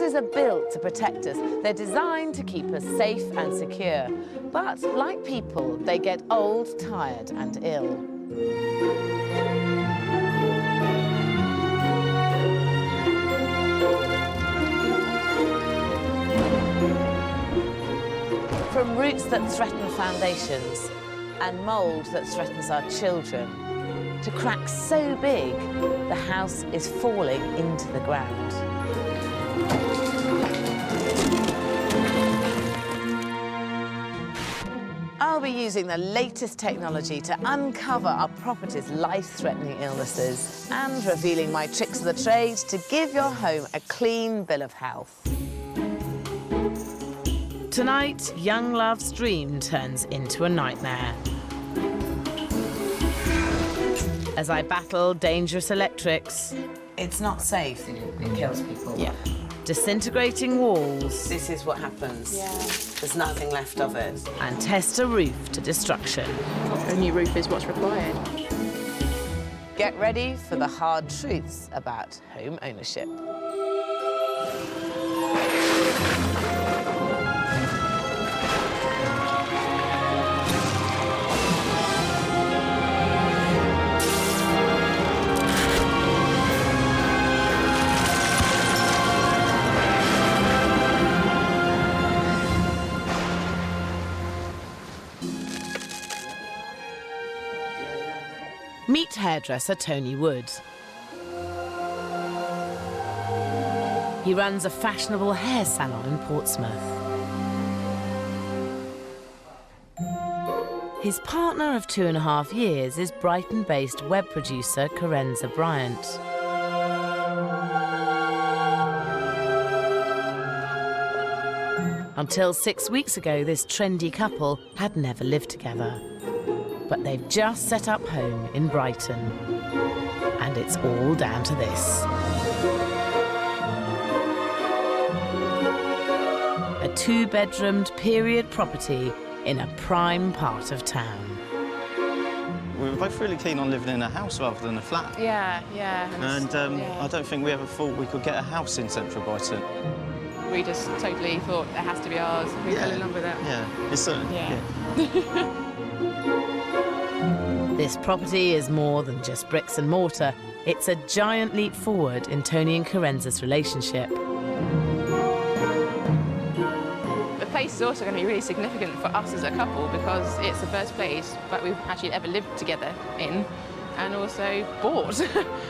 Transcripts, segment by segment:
Houses are built to protect us. They're designed to keep us safe and secure. But like people, they get old, tired and ill. From roots that threaten foundations and mould that threatens our children, to cracks so big, the house is falling into the ground. I'll be using the latest technology to uncover our property's life-threatening illnesses and revealing my tricks of the trade to give your home a clean bill of health. Tonight, young love's dream turns into a nightmare. As I battle dangerous electrics. It's not safe. It kills people. Yeah. Disintegrating walls. This is what happens. Yeah. There's nothing left of it. And test a roof to destruction. A new roof is what's required. Get ready for the hard truths about home ownership. Meet hairdresser Tony Wood. He runs a fashionable hair salon in Portsmouth. His partner of 2.5 years is Brighton-based web producer Carrenza Bryant. Until 6 weeks ago, this trendy couple had never lived together. But they've just set up home in Brighton. And it's all down to this. A 2-bedroomed period property in a prime part of town. We were both really keen on living in a house rather than a flat. Yeah. And I don't think we ever thought we could get a house in central Brighton. We just totally thought it has to be ours. We fell in love with it. Yeah, it's certainly. Yeah. This property is more than just bricks and mortar. It's a giant leap forward in Tony and Carrenza's relationship. The place is also going to be really significant for us as a couple because it's the first place that we've actually ever lived together in and also bought.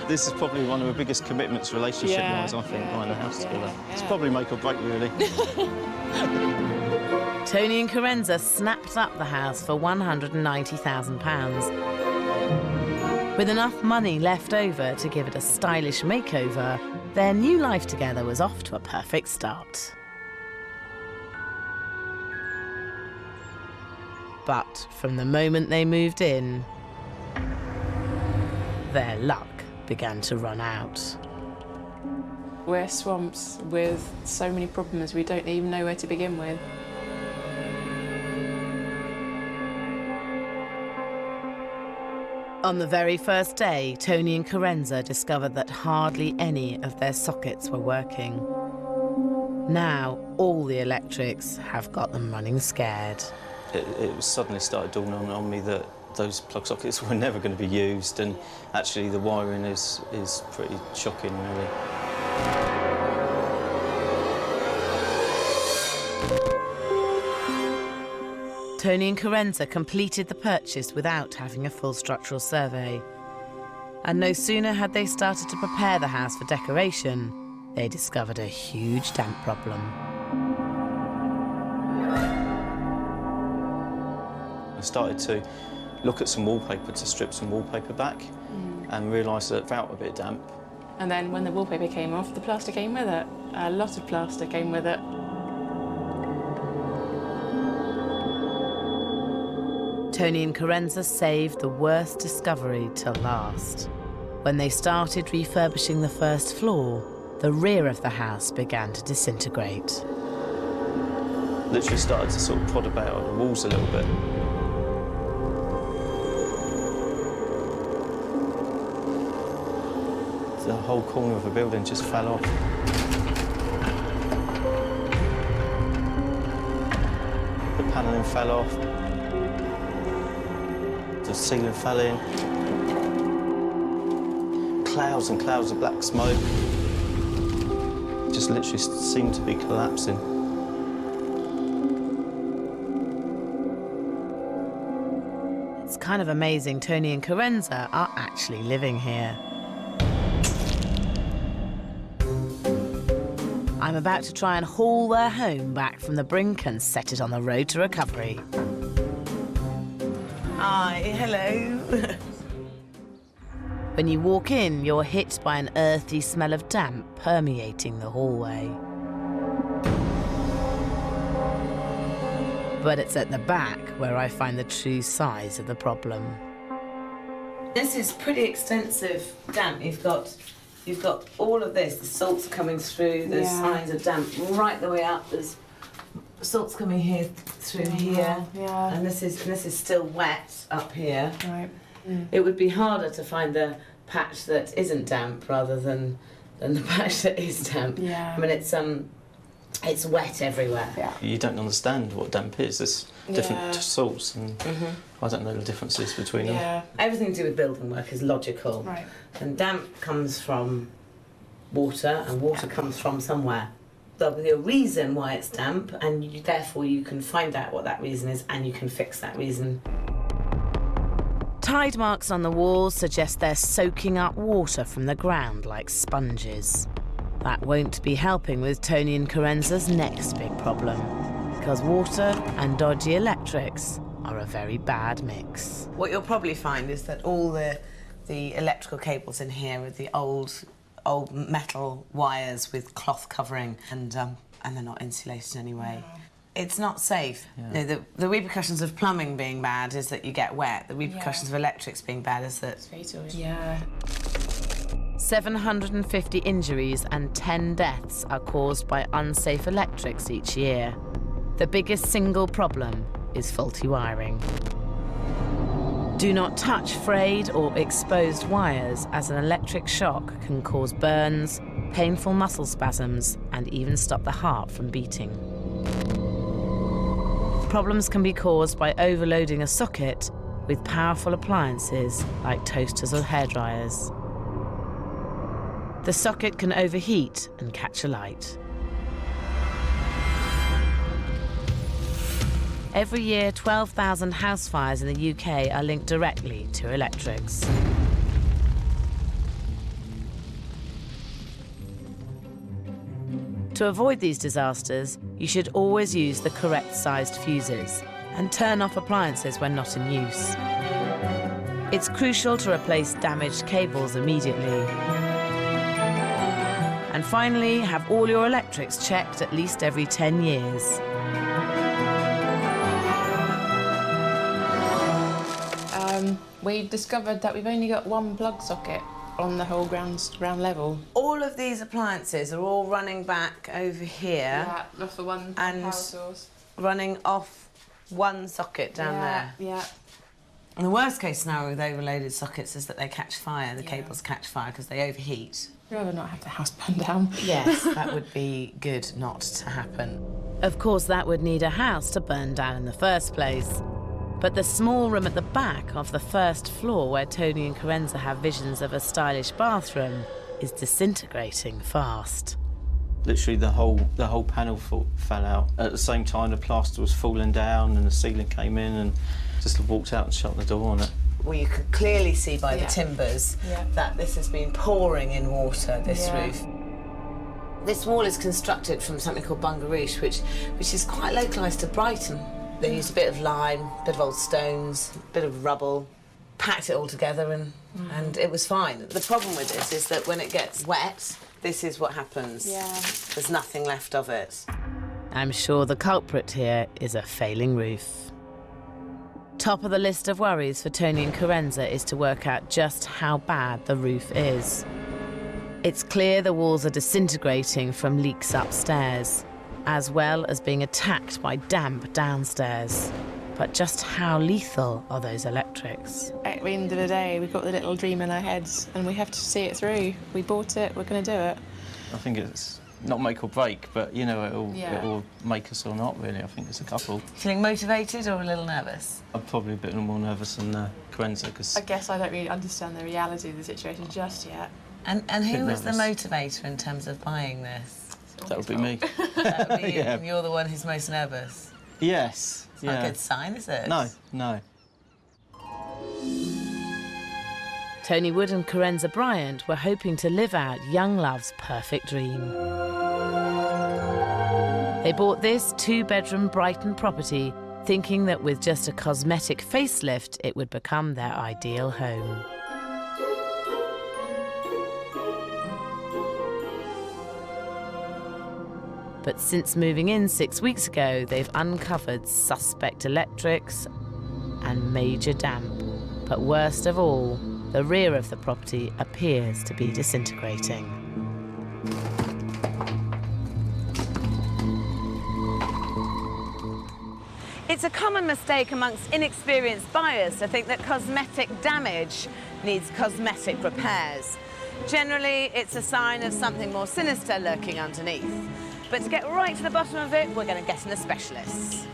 This is probably one of the biggest commitments relationship-wise, I think, buying a house together. It's probably make or break, really. Tony and Carrenza snapped up the house for £190,000. With enough money left over to give it a stylish makeover, their new life together was off to a perfect start. But from the moment they moved in, their luck began to run out. We're swamped with so many problems we don't even know where to begin with. On the very first day, Tony and Carrenza discovered that hardly any of their sockets were working. Now, all the electrics have got them running scared. It suddenly started dawning on me that those plug sockets were never going to be used, and actually the wiring is pretty shocking, really. Tony and Carrenza completed the purchase without having a full structural survey. And no sooner had they started to prepare the house for decoration, they discovered a huge damp problem. I started to look at some wallpaper to strip some wallpaper back and realised that it felt a bit damp. And then when the wallpaper came off, the plaster came with it. A lot of plaster came with it. Tony and Carrenza saved the worst discovery till last. When they started refurbishing the first floor, the rear of the house began to disintegrate. Literally started to sort of prod about on the walls a little bit. The whole corner of the building just fell off. panelling fell off. The ceiling fell in. Clouds and clouds of black smoke. Just literally seemed to be collapsing. It's kind of amazing Tony and Carrenza are actually living here. I'm about to try and haul their home back from the brink and set it on the road to recovery. Hi, hello. When you walk in, you're hit by an earthy smell of damp permeating the hallway. But it's at the back where I find the true size of the problem. This is pretty extensive damp. You've got all of this. The salt's coming through. There's signs of damp right the way up. There's salt's coming here through here. Yeah. And this is still wet up here. Right. It would be harder to find the patch that isn't damp rather than the patch that is damp. Yeah. I mean, it's wet everywhere. Yeah. You don't understand what damp is. There's different salts, and I don't know the differences between them. Everything to do with building work is logical. Right. And damp comes from water, and water comes from somewhere. There'll be a reason why it's damp, and therefore you can find out what that reason is, and you can fix that reason. Tide marks on the walls suggest they're soaking up water from the ground like sponges. That won't be helping with Tony and Carrenza's next big problem, because water and dodgy electrics are a very bad mix. What you'll probably find is that all the electrical cables in here are the old metal wires with cloth covering, and they're not insulated anyway. No. It's not safe. Yeah. You know, the repercussions of plumbing being bad is that you get wet. The repercussions of electrics being bad is that... It's fatal. Yeah. 750 injuries and 10 deaths are caused by unsafe electrics each year. The biggest single problem is faulty wiring. Do not touch frayed or exposed wires, as an electric shock can cause burns, painful muscle spasms, and even stop the heart from beating. Problems can be caused by overloading a socket with powerful appliances like toasters or hairdryers. The socket can overheat and catch alight. Every year, 12,000 house fires in the UK are linked directly to electrics. To avoid these disasters, you should always use the correct sized fuses and turn off appliances when not in use. It's crucial to replace damaged cables immediately. And finally, have all your electrics checked at least every 10 years. We discovered that we've only got one plug socket on the whole ground level. All of these appliances are all running back over here. Yeah, off the one and power source. Running off one socket down there. Yeah. And the worst case scenario with overloaded sockets is that they catch fire, the cables catch fire because they overheat. I'd rather not have the house burn down. Yes, that would be good not to happen. Of course, that would need a house to burn down in the first place. But the small room at the back of the first floor, where Tony and Carrenza have visions of a stylish bathroom, is disintegrating fast. Literally the whole panel fell out. At the same time, the plaster was falling down and the ceiling came in, and just walked out and shut the door on it. Well, you can clearly see by the timbers that this has been pouring in water, this roof. This wall is constructed from something called bungareesh, which is quite localised to Brighton. They used a bit of lime, a bit of old stones, a bit of rubble, packed it all together, and it was fine. The problem with this is that when it gets wet, this is what happens. Yeah. There's nothing left of it. I'm sure the culprit here is a failing roof. Top of the list of worries for Tony and Carrenza is to work out just how bad the roof is. It's clear the walls are disintegrating from leaks upstairs, as well as being attacked by damp downstairs. But just how lethal are those electrics? At the end of the day, we've got the little dream in our heads and we have to see it through. We bought it, we're going to do it. I think it's not make or break, but, you know, it'll make us or not, really. I think there's a couple. Feeling motivated or a little nervous? I'm probably a bit more nervous than Carrenza, because... I guess I don't really understand the reality of the situation just yet. And who was the motivator in terms of buying this? That would be me. That would be you, and you're the one who's most nervous? Yes. It's not a good sign, is it? No, no. Tony Wood and Carrenza Bryant were hoping to live out young love's perfect dream. They bought this two-bedroom Brighton property, thinking that with just a cosmetic facelift, it would become their ideal home. But since moving in 6 weeks ago, they've uncovered suspect electrics and major damp. But worst of all, the rear of the property appears to be disintegrating. It's a common mistake amongst inexperienced buyers to think that cosmetic damage needs cosmetic repairs. Generally, it's a sign of something more sinister lurking underneath. But to get right to the bottom of it, we're going to get in a specialist.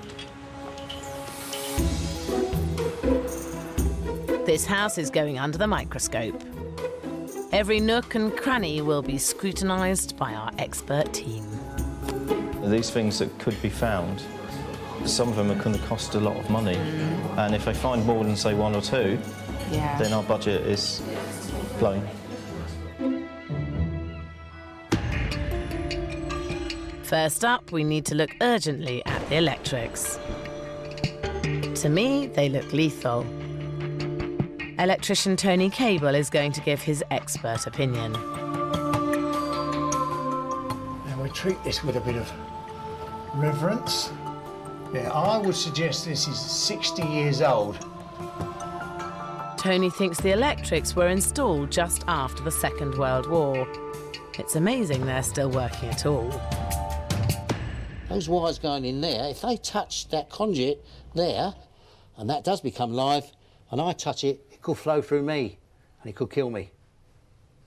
This house is going under the microscope. Every nook and cranny will be scrutinised by our expert team. These things that could be found, some of them are going to cost a lot of money. And if they find more than, say, one or two, then our budget is blown. First up, we need to look urgently at the electrics. To me, they look lethal. Electrician Tony Cable is going to give his expert opinion. Now we treat this with a bit of reverence. Yeah, I would suggest this is 60 years old. Tony thinks the electrics were installed just after the Second World War. It's amazing they're still working at all. Those wires going in there, if they touch that conduit there, and that does become live, and I touch it, it could flow through me, and it could kill me.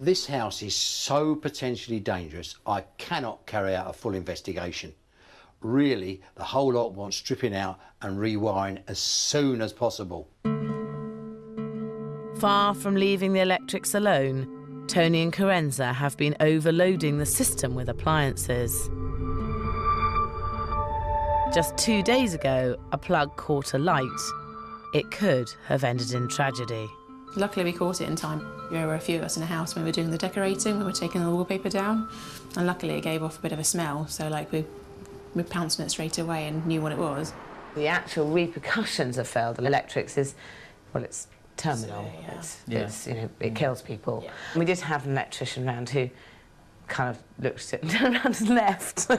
This house is so potentially dangerous, I cannot carry out a full investigation. Really, the whole lot wants stripping out and rewiring as soon as possible. Far from leaving the electrics alone, Tony and Carrenza have been overloading the system with appliances. Just 2 days ago, a plug caught alight. It could have ended in tragedy. Luckily, we caught it in time. There were a few of us in the house when we were doing the decorating, when we were taking the wallpaper down, and luckily it gave off a bit of a smell, so like we pounced on it straight away and knew what it was. The actual repercussions of failed electrics is, well, it's terminal. It's you know, it kills people. Yeah. We did have an electrician round who kind of looked at it and turned around and left.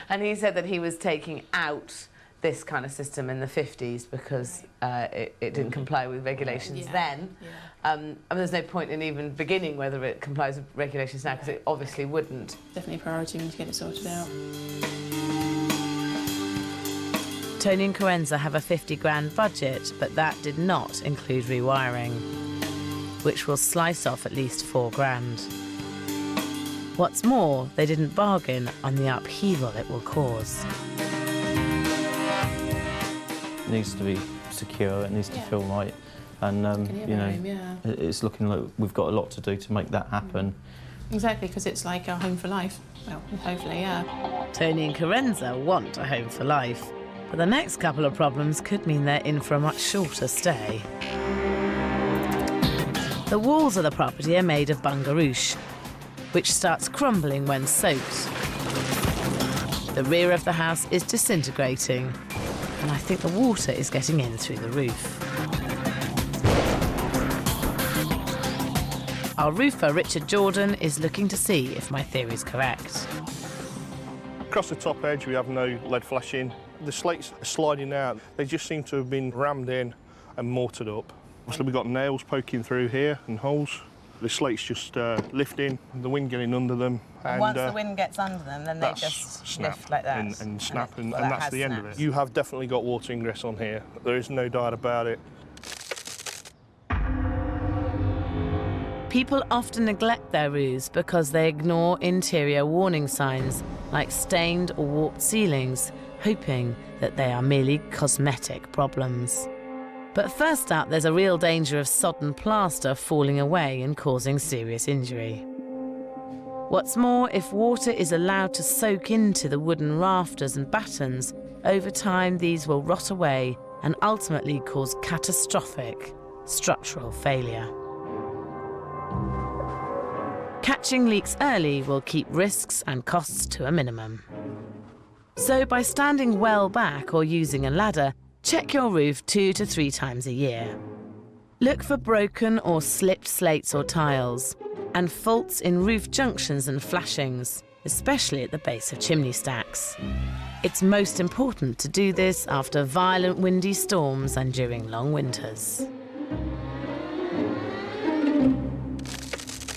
And he said that he was taking out this kind of system in the 50s because it didn't comply with regulations then. I mean, there's no point in even beginning whether it complies with regulations now, because it obviously wouldn't. Definitely a priority to get it sorted out. Tony and Carrenza have a 50 grand budget, but that did not include rewiring, which will slice off at least 4 grand. What's more, they didn't bargain on the upheaval it will cause. It needs to be secure, it needs to feel right, and you know, it's looking like we've got a lot to do to make that happen. Exactly, because it's like a home for life. Well, hopefully, yeah. Tony and Carrenza want a home for life, but the next couple of problems could mean they're in for a much shorter stay. The walls of the property are made of bungarouche, which starts crumbling when soaked. The rear of the house is disintegrating, and I think the water is getting in through the roof. Our roofer, Richard Jordan, is looking to see if my theory's correct. Across the top edge, we have no lead flashing. The slates are sliding out. They just seem to have been rammed in and mortared up. So we've got nails poking through here and holes. The slate's just lifting, the wind getting under them. And once the wind gets under them, then they just snap lift like that. And snap, and that's the end of it. You have definitely got water ingress on here. There is no doubt about it. People often neglect their roofs because they ignore interior warning signs like stained or warped ceilings, hoping that they are merely cosmetic problems. But first up, there's a real danger of sodden plaster falling away and causing serious injury. What's more, if water is allowed to soak into the wooden rafters and battens, over time these will rot away and ultimately cause catastrophic structural failure. Catching leaks early will keep risks and costs to a minimum. So by standing well back or using a ladder, check your roof 2 to 3 times a year. Look for broken or slipped slates or tiles, and faults in roof junctions and flashings, especially at the base of chimney stacks. It's most important to do this after violent windy storms and during long winters.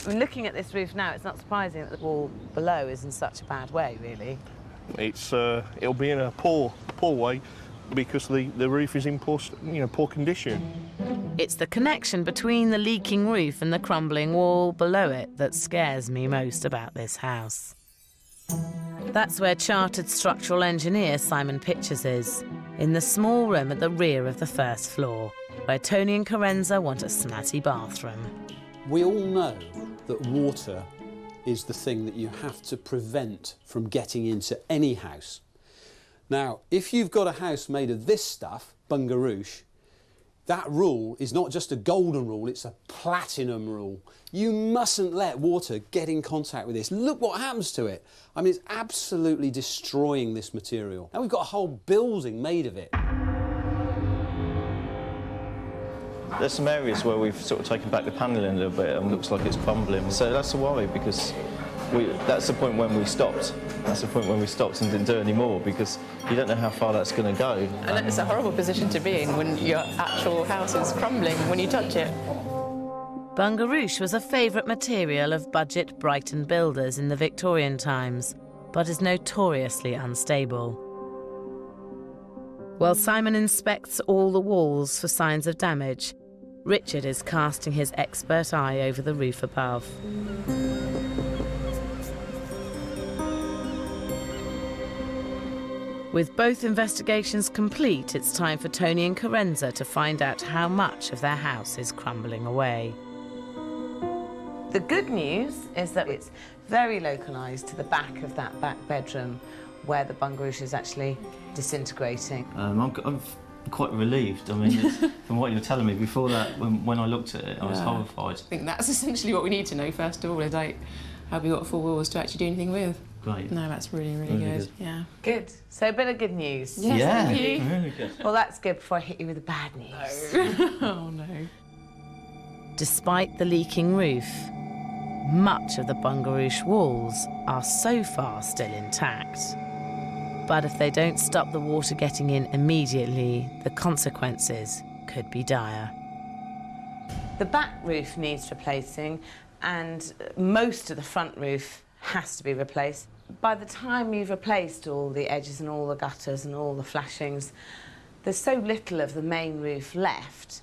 Looking at this roof now, it's not surprising that the wall below is in such a bad way, really. It'll be in a poor way because the roof is in poor condition. It's the connection between the leaking roof and the crumbling wall below it that scares me most about this house. That's where chartered structural engineer Simon Pitchers is, in the small room at the rear of the first floor, where Tony and Carrenza want a snazzy bathroom. We all know that water is the thing that you have to prevent from getting into any house. Now, if you've got a house made of this stuff, bungarouche, that rule is not just a golden rule, it's a platinum rule. You mustn't let water get in contact with this. Look what happens to it. I mean, it's absolutely destroying this material. And we've got a whole building made of it. There's some areas where we've sort of taken back the panelling a little bit and looks like it's crumbling. So that's a worry because that's the point when we stopped. That's the point when we stopped and didn't do any more because you don't know how far that's going to go. And it's a horrible position to be in when your actual house is crumbling when you touch it. Bungarouche was a favourite material of budget Brighton builders in the Victorian times, but is notoriously unstable. While Simon inspects all the walls for signs of damage, Richard is casting his expert eye over the roof above. With both investigations complete, it's time for Tony and Carrenza to find out how much of their house is crumbling away. The good news is that it's very localised to the back of that back bedroom where the bungarouche is actually disintegrating. I'm quite relieved. I mean, from what you're telling me before that, when I looked at it, I was horrified. I think that's essentially what we need to know first of all, is like, have we got 4 walls to actually do anything with? Great. No, that's really, really good. Yeah. Good. So a bit of good news. Yes, yeah, thank you. really good. Well, that's good before I hit you with the bad news. No. Oh, no. Despite the leaking roof, much of the bungarouche walls are so far still intact. But if they don't stop the water getting in immediately, the consequences could be dire. The back roof needs replacing, and most of the front roof has to be replaced. By the time you've replaced all the edges and all the gutters and all the flashings, there's so little of the main roof left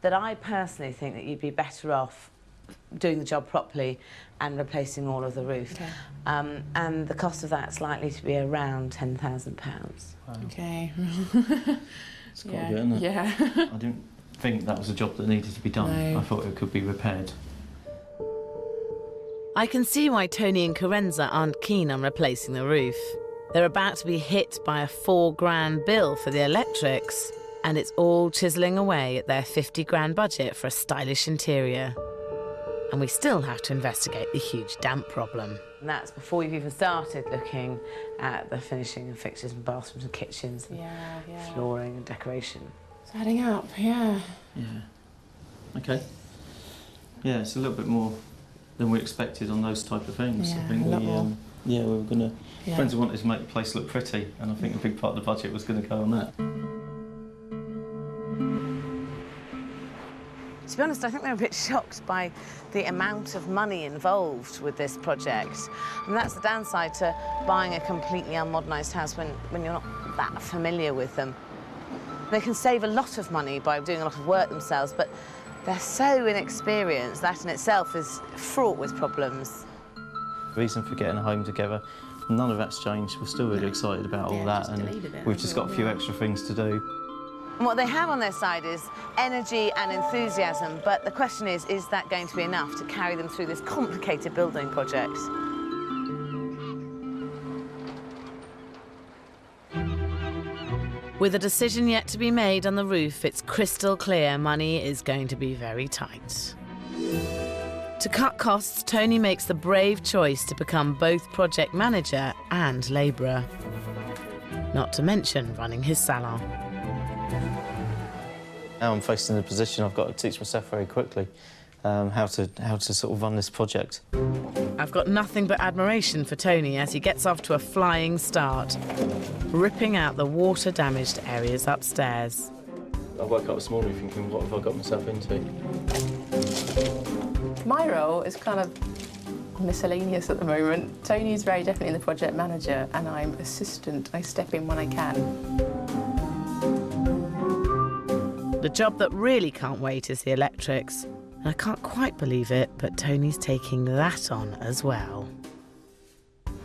that I personally think that you'd be better off doing the job properly and replacing all of the roof. Okay. And the cost of that's likely to be around £10,000. Wow. Okay. It's quite good, isn't it? Yeah. I didn't think that was a job that needed to be done. No. I thought it could be repaired. I can see why Tony and Carrenza aren't keen on replacing the roof. They're about to be hit by a £4,000 bill for the electrics, and it's all chiselling away at their £50,000 budget for a stylish interior. And we still have to investigate the huge damp problem. And that's before you've even started looking at the finishing of fixtures and bathrooms and kitchens and flooring and decoration. It's adding up, yeah. Yeah. Okay. Yeah, it's a little bit more than we expected on those type of things. Yeah, I think a lot more. we were going to... Yeah. Friends wanted to make the place look pretty, and I think a big part of the budget was going to go on that. To be honest, I think they're a bit shocked by the amount of money involved with this project. And that's the downside to buying a completely unmodernised house when you're not that familiar with them. They can save a lot of money by doing a lot of work themselves, but They're so inexperienced, that in itself is fraught with problems. Reason for getting a home together, none of that's changed. We're still really excited about all that, and we've just got a few extra things to do. And what they have on their side is energy and enthusiasm, but the question is that going to be enough to carry them through this complicated building project? With a decision yet to be made on the roof, it's crystal clear money is going to be very tight. To cut costs, Tony makes the brave choice to become both project manager and labourer. Not to mention running his salon. Now I'm facing the position I've got to teach myself very quickly how to sort of run this project. I've got nothing but admiration for Tony as he gets off to a flying start, ripping out the water-damaged areas upstairs. I woke up this morning thinking, what have I got myself into? My role is kind of miscellaneous at the moment. Tony's very definitely the project manager and I'm assistant. I step in when I can. The job that really can't wait is the electrics. And I can't quite believe it, but Tony's taking that on as well.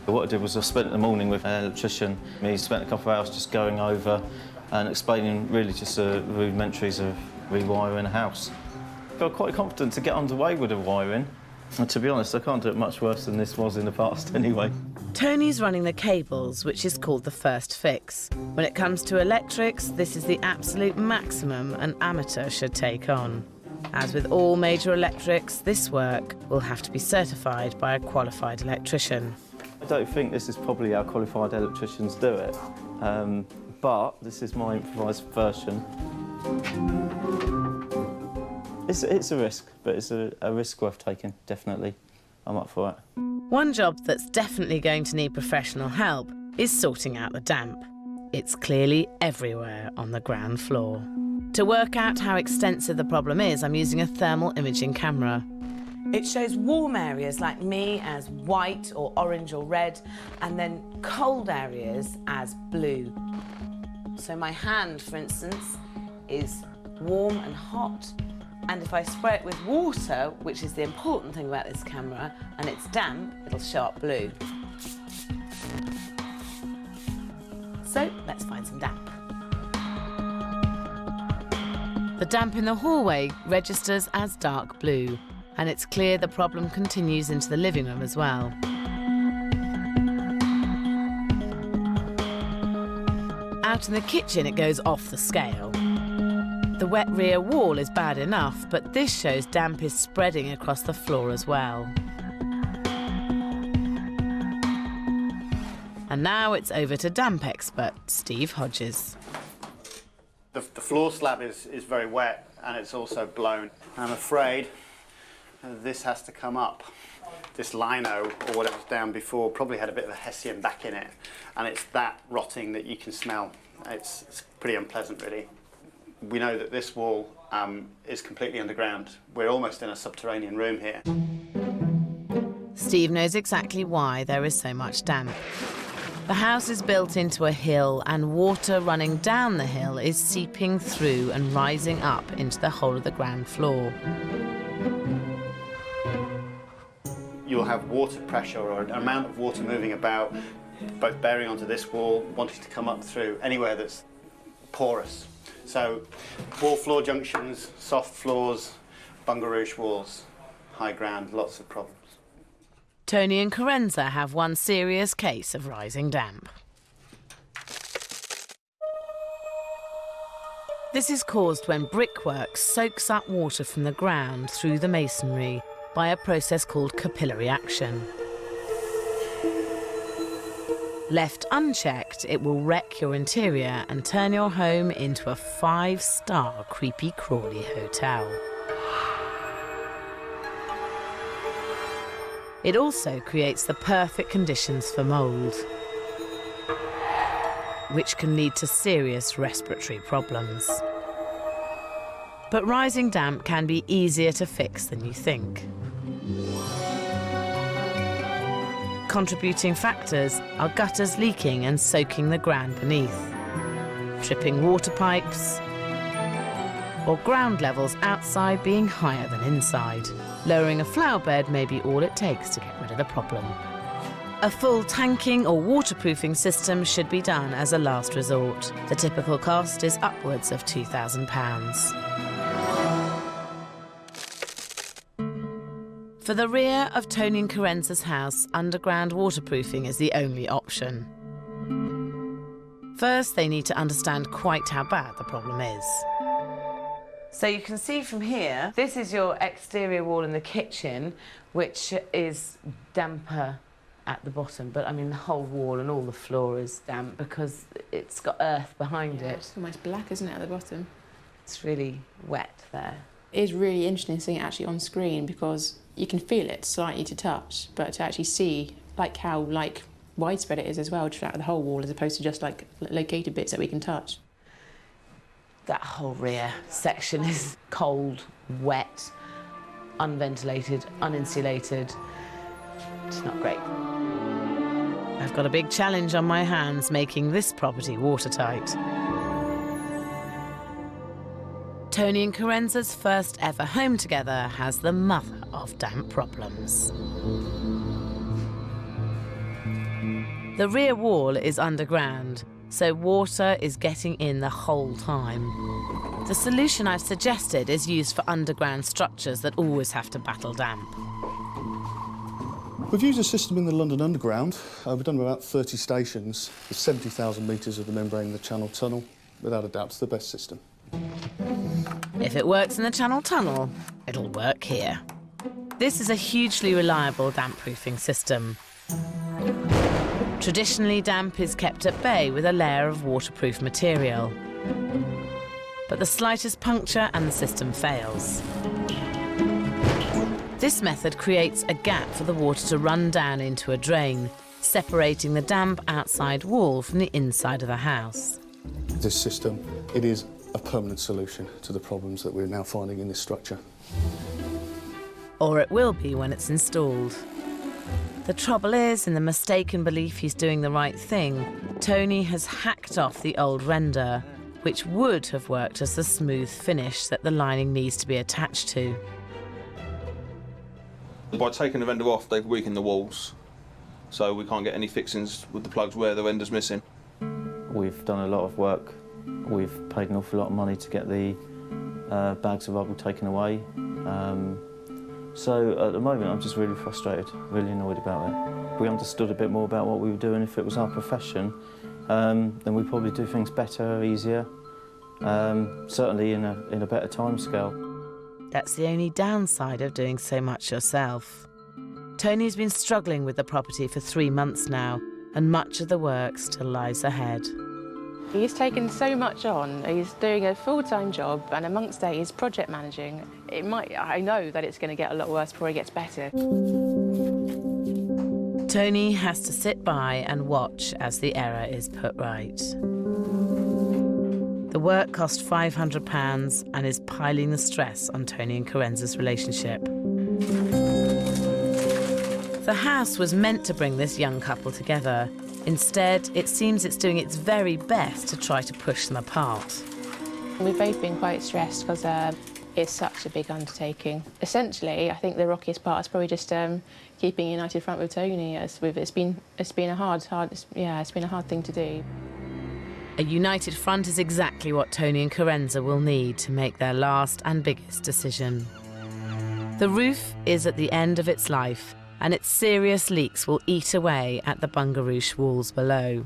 What I did was I spent the morning with an electrician. He spent a couple of hours just going over and explaining really just the rudimentaries of rewiring a house. I felt quite confident to get underway with the wiring. And to be honest, I can't do it much worse than this was in the past anyway. Tony's running the cables, which is called the first fix. When it comes to electrics, this is the absolute maximum an amateur should take on. As with all major electrics, this work will have to be certified by a qualified electrician. I don't think this is probably how qualified electricians do it, but this is my improvised version. It's a risk, but it's a risk worth taking, definitely. I'm up for it. One job that's definitely going to need professional help is sorting out the damp. It's clearly everywhere on the ground floor. To work out how extensive the problem is, I'm using a thermal imaging camera. It shows warm areas like me as white or orange or red, and then cold areas as blue. So my hand, for instance, is warm and hot, and if I spray it with water, which is the important thing about this camera, and it's damp, it'll show up blue. So let's find some damp. The damp in the hallway registers as dark blue, and it's clear the problem continues into the living room as well. Out in the kitchen, it goes off the scale. The wet rear wall is bad enough, but this shows damp is spreading across the floor as well. And now it's over to damp expert Steve Hodges. The floor slab is very wet and it's also blown. I'm afraid this has to come up. This lino, or whatever was down before, probably had a bit of a hessian back in it, and it's that rotting that you can smell. It's pretty unpleasant, really. We know that this wall is completely underground. We're almost in a subterranean room here. Steve knows exactly why there is so much damp. The house is built into a hill, and water running down the hill is seeping through and rising up into the whole of the ground floor. You'll have water pressure or an amount of water moving about, both bearing onto this wall, wanting to come up through anywhere that's porous. So wall-floor junctions, soft floors, bungaroosh walls, high ground, lots of problems. Tony and Carrenza have one serious case of rising damp. This is caused when brickwork soaks up water from the ground through the masonry by a process called capillary action. Left unchecked, it will wreck your interior and turn your home into a 5-star creepy crawly hotel. It also creates the perfect conditions for mould, which can lead to serious respiratory problems. But rising damp can be easier to fix than you think. Contributing factors are gutters leaking and soaking the ground beneath, tripping water pipes, or ground levels outside being higher than inside. Lowering a flower bed may be all it takes to get rid of the problem. A full tanking or waterproofing system should be done as a last resort. The typical cost is upwards of £2,000. For the rear of Tony and Carrenza's house, underground waterproofing is the only option. First, they need to understand quite how bad the problem is. So you can see from here, this is your exterior wall in the kitchen, which is damper at the bottom, but I mean the whole wall and all the floor is damp because it's got earth behind it. It's almost black, isn't it, at the bottom? It's really wet there. It is really interesting seeing it actually on screen because you can feel it slightly to touch, but to actually see how widespread it is as well, throughout the whole wall, as opposed to just like located bits that we can touch. That whole rear section is cold, wet, unventilated, uninsulated. It's not great. I've got a big challenge on my hands making this property watertight. Tony and Carrenza's first ever home together has the mother of damp problems. The rear wall is underground, so water is getting in the whole time. The solution I've suggested is used for underground structures that always have to battle damp. We've used a system in the London Underground. We've done about 30 stations. There's 70,000 metres of the membrane in the Channel Tunnel. Without a doubt, it's the best system. If it works in the Channel Tunnel, it'll work here. This is a hugely reliable damp-proofing system. Traditionally, damp is kept at bay with a layer of waterproof material. But the slightest puncture and the system fails. This method creates a gap for the water to run down into a drain, separating the damp outside wall from the inside of the house. This system, it is a permanent solution to the problems that we're now finding in this structure. Or it will be when it's installed. The trouble is, in the mistaken belief he's doing the right thing, Tony has hacked off the old render, which would have worked as the smooth finish that the lining needs to be attached to. By taking the render off, they've weakened the walls, so we can't get any fixings with the plugs where the render's missing. We've done a lot of work. We've paid an awful lot of money to get the bags of rubble taken away. So at the moment, I'm just really frustrated, really annoyed about it. If we understood a bit more about what we were doing, if it was our profession, then we'd probably do things better, easier, certainly in a better timescale. That's the only downside of doing so much yourself. Tony's been struggling with the property for 3 months now, and much of the work still lies ahead. He's taken so much on. He's doing a full-time job, and amongst that, he's project managing. I know that it's going to get a lot worse before it gets better. Tony has to sit by and watch as the error is put right. The work cost £500 and is piling the stress on Tony and Carrenza's relationship. The house was meant to bring this young couple together. Instead, it seems it's doing its very best to try to push them apart. We've both been quite stressed because it's such a big undertaking. Essentially, I think the rockiest part is probably just keeping a united front with Tony. It's been a hard thing to do. A united front is exactly what Tony and Carrenza will need to make their last and biggest decision. The roof is at the end of its life, and its serious leaks will eat away at the bungarouche walls below.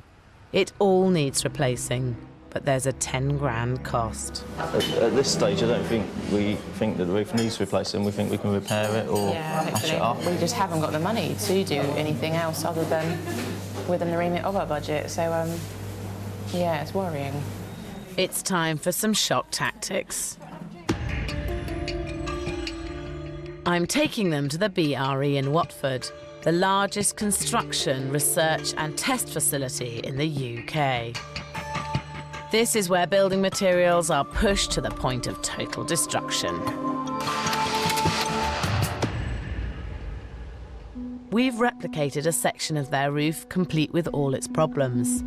It all needs replacing, but there's a 10 grand cost. At this stage, I don't think we think that the roof needs replacing. We think we can repair it or patch it up. We just haven't got the money to do anything else other than within the remit of our budget, so yeah, it's worrying. It's time for some shock tactics. I'm taking them to the BRE in Watford, the largest construction, research and test facility in the UK. This is where building materials are pushed to the point of total destruction. We've replicated a section of their roof complete with all its problems.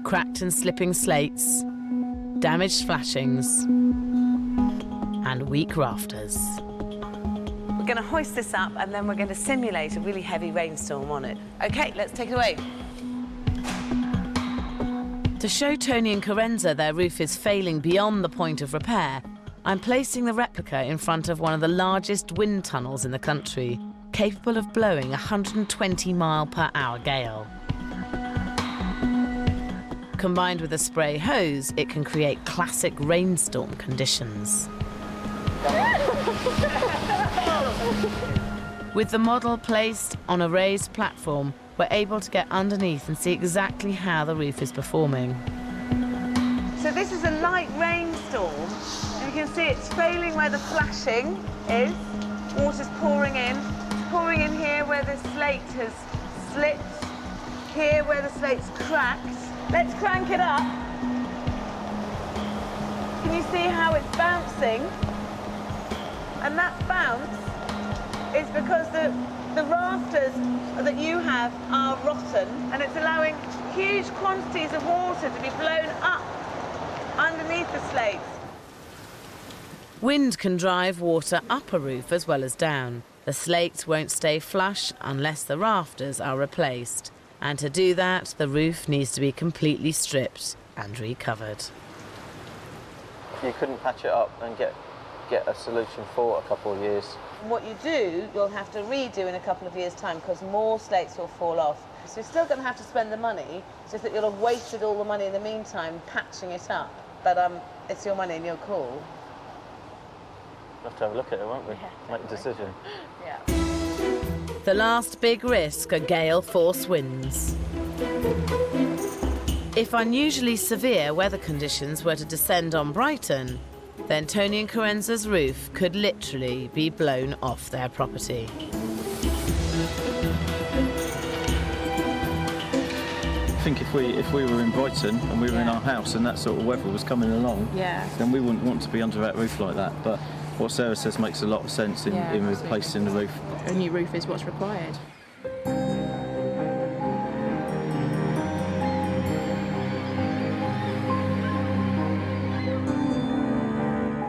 Cracked and slipping slates, damaged flashings, and weak rafters. We're going to hoist this up and then we're going to simulate a really heavy rainstorm on it. OK, let's take it away. To show Tony and Carrenza their roof is failing beyond the point of repair, I'm placing the replica in front of one of the largest wind tunnels in the country, capable of blowing 120-mile-per-hour gale. Combined with a spray hose, it can create classic rainstorm conditions. With the model placed on a raised platform, we're able to get underneath and see exactly how the roof is performing. So this is a light rainstorm, and you can see it's failing where the flashing is. Water's pouring in. It's pouring in here where the slate has slipped, here where the slate's cracked. Let's crank it up. Can you see how it's bouncing? And that bounce is because the rafters that you have are rotten, and it's allowing huge quantities of water to be blown up underneath the slates. Wind can drive water up a roof as well as down. The slates won't stay flush unless the rafters are replaced. And to do that, the roof needs to be completely stripped and recovered. You couldn't patch it up and get a solution for a couple of years. What you do, you'll have to redo in a couple of years' time because more slates will fall off. So you're still going to have to spend the money, it's just that you'll have wasted all the money in the meantime patching it up. But it's your money and your call. We'll have to have a look at it, won't we? Yeah, make a decision. Yeah. The last big risk are gale force winds. If unusually severe weather conditions were to descend on Brighton, then Tony and Carrenza's roof could literally be blown off their property. I think if we were in Brighton and we were in our house and that sort of weather was coming along, then we wouldn't want to be under that roof like that. But what Sarah says makes a lot of sense in replacing the roof. A new roof is what's required.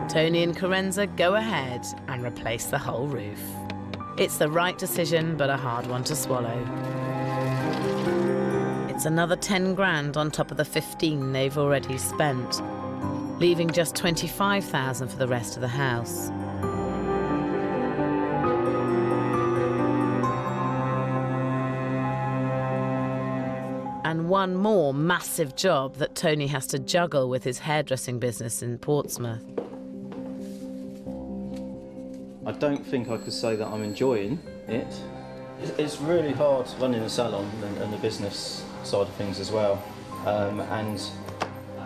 Tony and Carrenza go ahead and replace the whole roof. It's the right decision, but a hard one to swallow. It's another 10 grand on top of the 15 they've already spent, leaving just 25,000 for the rest of the house. And one more massive job that Tony has to juggle with his hairdressing business in Portsmouth. I don't think I could say that I'm enjoying it. It's really hard running a salon and the business side of things as well, and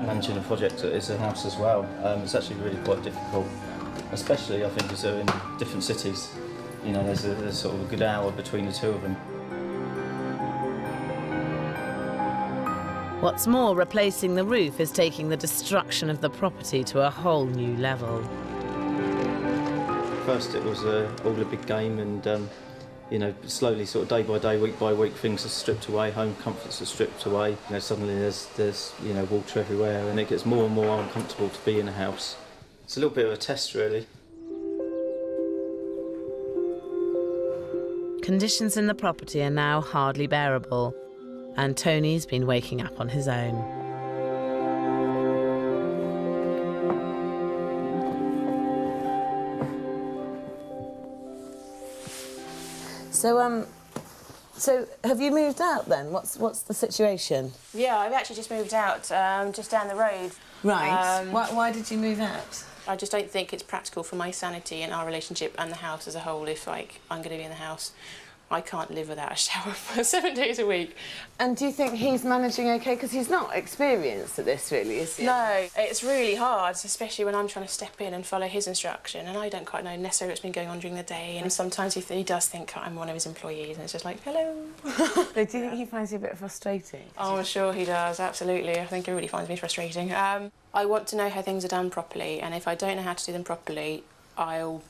managing a project that is a house as well. It's actually really quite difficult, especially I think as they're in different cities. You know, there's sort of a good hour between the two of them. What's more, replacing the roof is taking the destruction of the property to a whole new level. First it was all a big game, and you know, slowly, sort of day by day, week by week, things are stripped away, home comforts are stripped away. You know, suddenly there's you know, water everywhere, and it gets more and more uncomfortable to be in a house. It's a little bit of a test, really. Conditions in the property are now hardly bearable, and Tony's been waking up on his own. So have you moved out then? What's the situation? Yeah, I've actually just moved out, just down the road. Right. Why did you move out? I just don't think it's practical for my sanity and our relationship and the house as a whole if, like, I'm going to be in the house. I can't live without a shower for 7 days a week. And do you think he's managing OK? Because he's not experienced at this, really, is he? No, it's really hard, especially when I'm trying to step in and follow his instruction, and I don't quite know necessarily what's been going on during the day, and sometimes he does think I'm one of his employees, and it's just like, hello. So do you think he finds you a bit frustrating? Oh, I'm sure he does, absolutely. I think he really finds me frustrating. I want to know how things are done properly, and if I don't know how to do them properly, I'll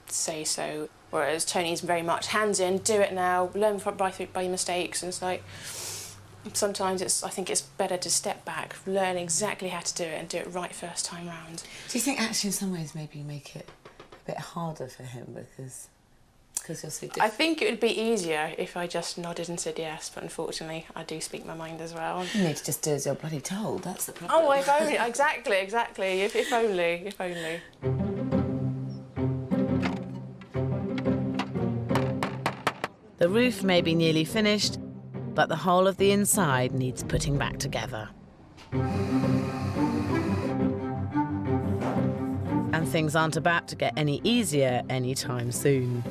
say so. Whereas Tony's very much hands in, do it now, learn by your mistakes, and it's like, Sometimes I think it's better to step back, learn exactly how to do it and do it right first time round. Do you think actually in some ways maybe you make it a bit harder for him because you're so different? I think it would be easier if I just nodded and said yes, but unfortunately I do speak my mind as well. You need to just do as you're bloody told, that's the problem. Oh, if only, exactly, if only. The roof may be nearly finished, but the whole of the inside needs putting back together. And things aren't about to get any easier anytime soon.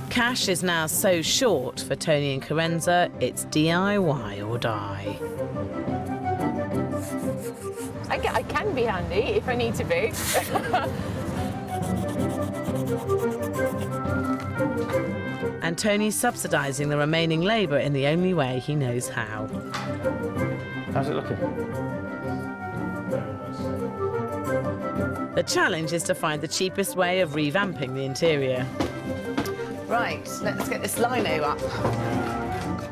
Cash is now so short for Tony and Carrenza, it's DIY or die. I can be handy if I need to be. And Tony's subsidising the remaining labour in the only way he knows how. How's it looking? The challenge is to find the cheapest way of revamping the interior. Right, let's get this lino up.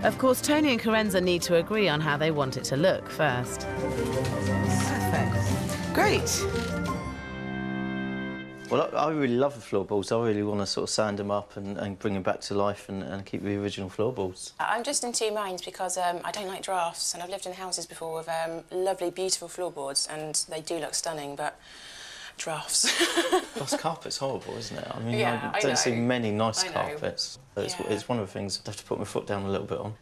Of course, Tony and Carrenza need to agree on how they want it to look first. Perfect. Great. Well, I really love the floorboards. I really want to sort of sand them up and bring them back to life and keep the original floorboards. I'm just in two minds because I don't like drafts, and I've lived in houses before with lovely, beautiful floorboards, and they do look stunning, but drafts. Plus, carpet's horrible, isn't it? I mean, Yeah, I don't see many nice I know. carpets. So it's one of the things I have to put my foot down a little bit on.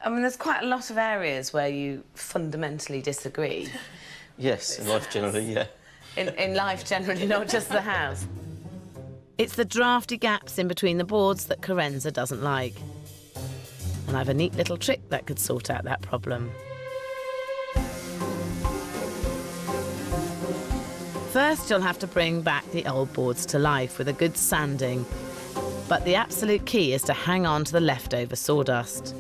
I mean, there's quite a lot of areas where you fundamentally disagree. Yes, in life generally, yeah. In life generally, not just the house. It's the drafty gaps in between the boards that Carrenza doesn't like. And I've a neat little trick that could sort out that problem. First, you'll have to bring back the old boards to life with a good sanding. But the absolute key is to hang on to the leftover sawdust.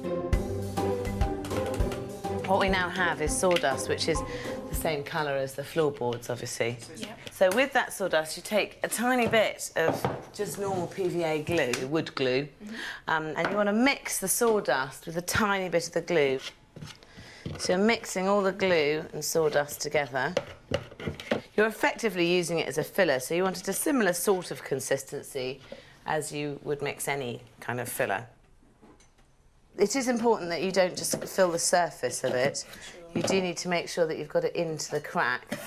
What we now have is sawdust, which is the same colour as the floorboards, obviously. Yep. So with that sawdust, you take a tiny bit of just normal PVA glue, wood glue, and you want to mix the sawdust with a tiny bit of the glue. So you're mixing all the glue and sawdust together. You're effectively using it as a filler, so you wanted a similar sort of consistency as you would mix any kind of filler. It is important that you don't just fill the surface of it. You do need to make sure that you've got it into the crack,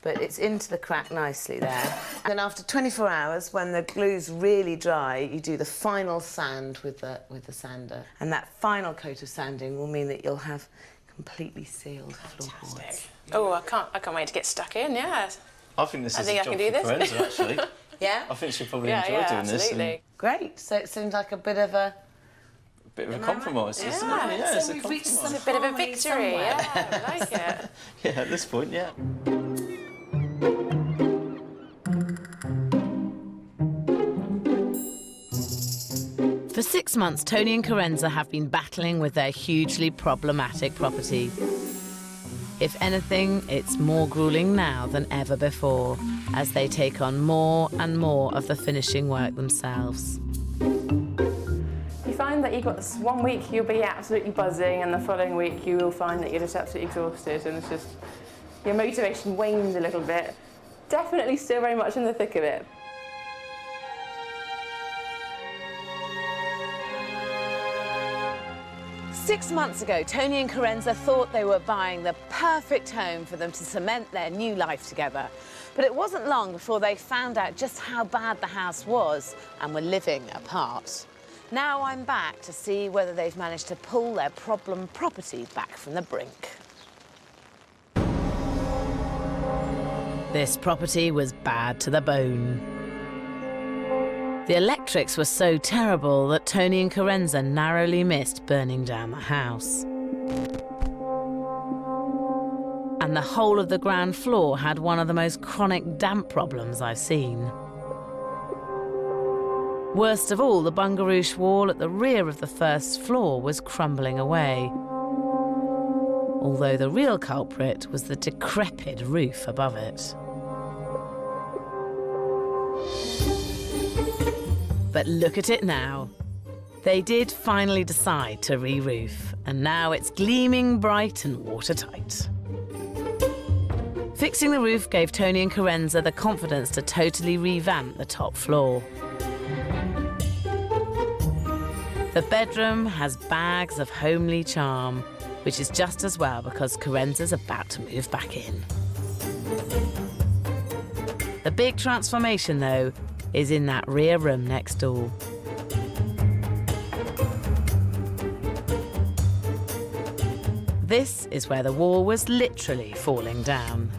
but it's into the crack nicely there. And then after 24 hours, when the glue's really dry, you do the final sand with the sander. And that final coat of sanding will mean that you'll have completely sealed floorboards. Oh, I can't wait to get stuck in, yeah. I think this is I a job can do for this. Carrenza, actually. Yeah? I think she'll probably enjoy doing absolutely. this. Great, so it seems like a bit of a... Bit of a compromise, isn't it? Yeah, Yeah, it's so a we've reached compromise. It's a bit of a victory, yeah, I like it. Yeah, at this point, yeah. For 6 months, Tony and Carrenza have been battling with their hugely problematic property. If anything, it's more gruelling now than ever before, as they take on more and more of the finishing work themselves. You find that you've got this 1 week you'll be absolutely buzzing, and the following week you will find that you're just absolutely exhausted, and it's just your motivation wanes a little bit. Definitely still very much in the thick of it. Six months ago, Tony and Carrenza thought they were buying the perfect home for them to cement their new life together. But it wasn't long before they found out just how bad the house was and were living apart. Now I'm back to see whether they've managed to pull their problem property back from the brink. This property was bad to the bone. The electrics were so terrible that Tony and Carrenza narrowly missed burning down the house. And the whole of the ground floor had one of the most chronic damp problems I've seen. Worst of all, the bungarouche wall at the rear of the first floor was crumbling away, although the real culprit was the decrepit roof above it. But look at it now. They did finally decide to re-roof, and now it's gleaming bright and watertight. Fixing the roof gave Tony and Carrenza the confidence to totally revamp the top floor. The bedroom has bags of homely charm, which is just as well because Carrenza's about to move back in. The big transformation, though, is in that rear room next door. This is where the wall was literally falling down.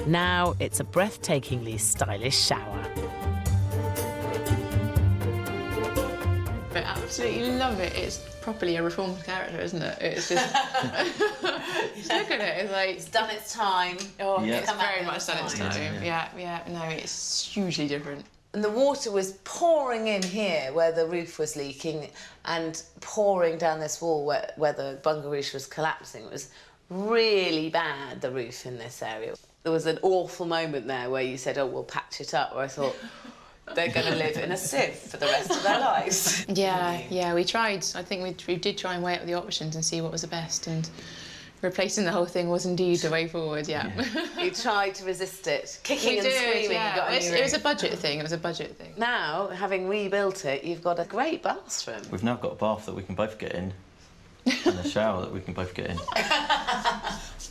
Now it's a breathtakingly stylish shower. I absolutely love it. It's properly a reformed character, isn't it? It's just... Look at it, it's like... It's done its time. Oh, yeah. It's very much done its time. Yeah, no, it's hugely different. And the water was pouring in here where the roof was leaking and pouring down this wall where the bungalow roof was collapsing. It was really bad, the roof in this area. There was an awful moment there where you said, oh, we'll patch it up, where I thought, they're going to live in a sieve for the rest of their lives. Yeah, we tried. I think we did try and weigh up the options and see what was the best, and replacing the whole thing was indeed the way forward, yeah. You tried to resist it, kicking and screaming. Yeah. It was a budget thing, Now, having rebuilt it, you've got a great bathroom. We've now got a bath that we can both get in, and a shower that we can both get in.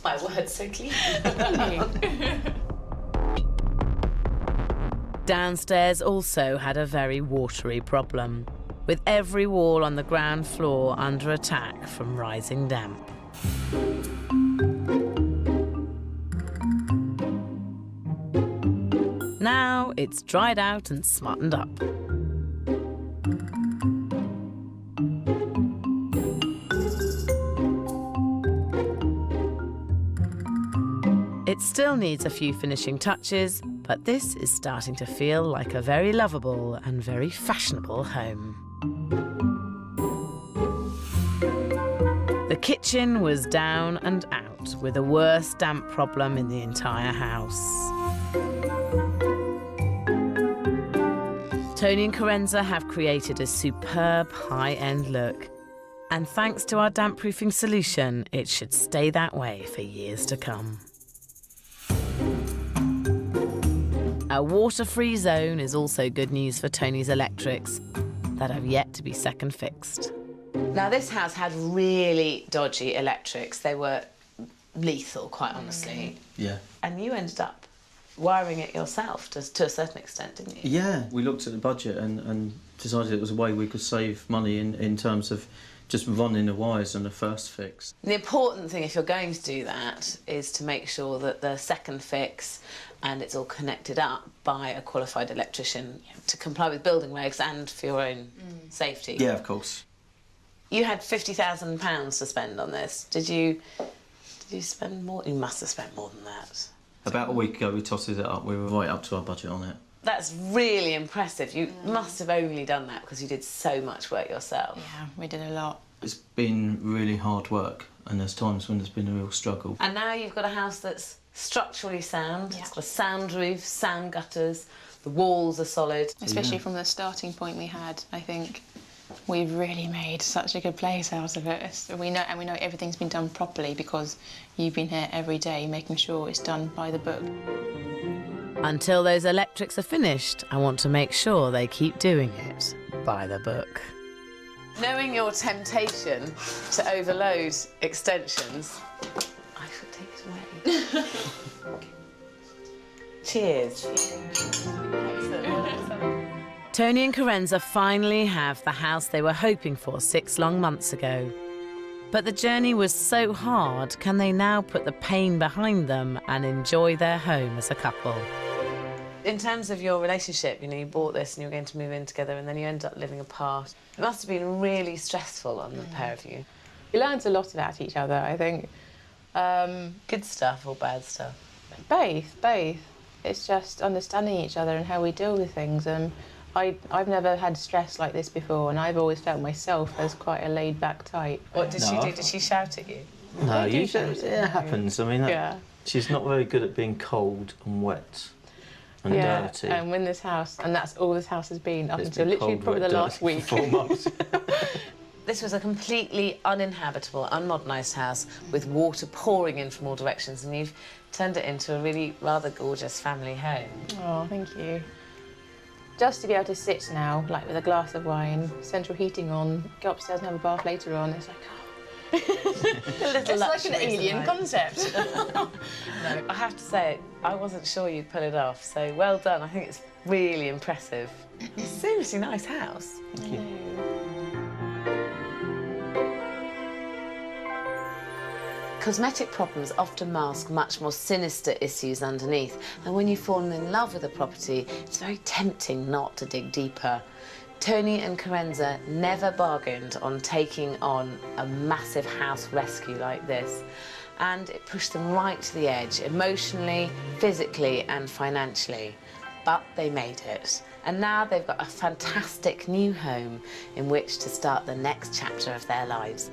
My word's so clean. Downstairs also had a very watery problem, with every wall on the ground floor under attack from rising damp. Now it's dried out and smartened up. It still needs a few finishing touches, but this is starting to feel like a very lovable and very fashionable home. The kitchen was down and out, with the worst damp problem in the entire house. Tony and Carrenza have created a superb high-end look, and thanks to our damp-proofing solution, it should stay that way for years to come. A water-free zone is also good news for Tony's electrics that have yet to be second fixed. Now, this house had really dodgy electrics. They were lethal, quite honestly. Yeah. And you ended up wiring it yourself to a certain extent, didn't you? Yeah, we looked at the budget and decided it was a way we could save money in terms of just running the wires on the first fix. The important thing, if you're going to do that, is to make sure that the second fix and it's all connected up by a qualified electrician to comply with building regs and for your own safety. Yeah, of course. You had £50,000 to spend on this. Did you spend more? You must have spent more than that. About a week ago, we totted it up. We were right up to our budget on it. That's really impressive. You must have only done that because you did so much work yourself. Yeah, we did a lot. It's been really hard work, and there's times when there's been a real struggle. And now you've got a house that's structurally sound. Yeah. It's got a sound roof, sound gutters, the walls are solid. Especially from the starting point we had, I think we've really made such a good place out of it. We know everything's been done properly because you've been here every day making sure it's done by the book. Until those electrics are finished, I want to make sure they keep doing it by the book. Knowing your temptation to overload extensions, I should take it away. Cheers. Tony and Carrenza finally have the house they were hoping for 6 long months ago. But the journey was so hard, can they now put the pain behind them and enjoy their home as a couple? In terms of your relationship, you bought this and you were going to move in together and then you ended up living apart. It must have been really stressful on the pair of you. We learned a lot about each other, I think. Good stuff or bad stuff? Both. It's just understanding each other and how we deal with things. I've never had stress like this before, and I've always felt myself as quite a laid-back type. What did she do? Did she shout at you? No, it happens. I mean, she's not very good at being cold and wet. and dirty. And when this house, and that's all this house has been up It's until been literally cold, probably wet, the last dirty week. for 4 months. This was a completely uninhabitable, unmodernised house with water pouring in from all directions, and you've turned it into a really rather gorgeous family home. Oh, thank you. Just to be able to sit now, like with a glass of wine, central heating on, go upstairs and have a bath later on, it's like, it's like an alien concept. No, I have to say, I wasn't sure you'd pull it off, so well done. I think it's really impressive. Seriously nice house. Thank you. Cosmetic problems often mask much more sinister issues underneath, and when you've fallen in love with a property, it's very tempting not to dig deeper. Tony and Carrenza never bargained on taking on a massive house rescue like this, and it pushed them right to the edge, emotionally, physically and financially. But they made it, and now they've got a fantastic new home in which to start the next chapter of their lives.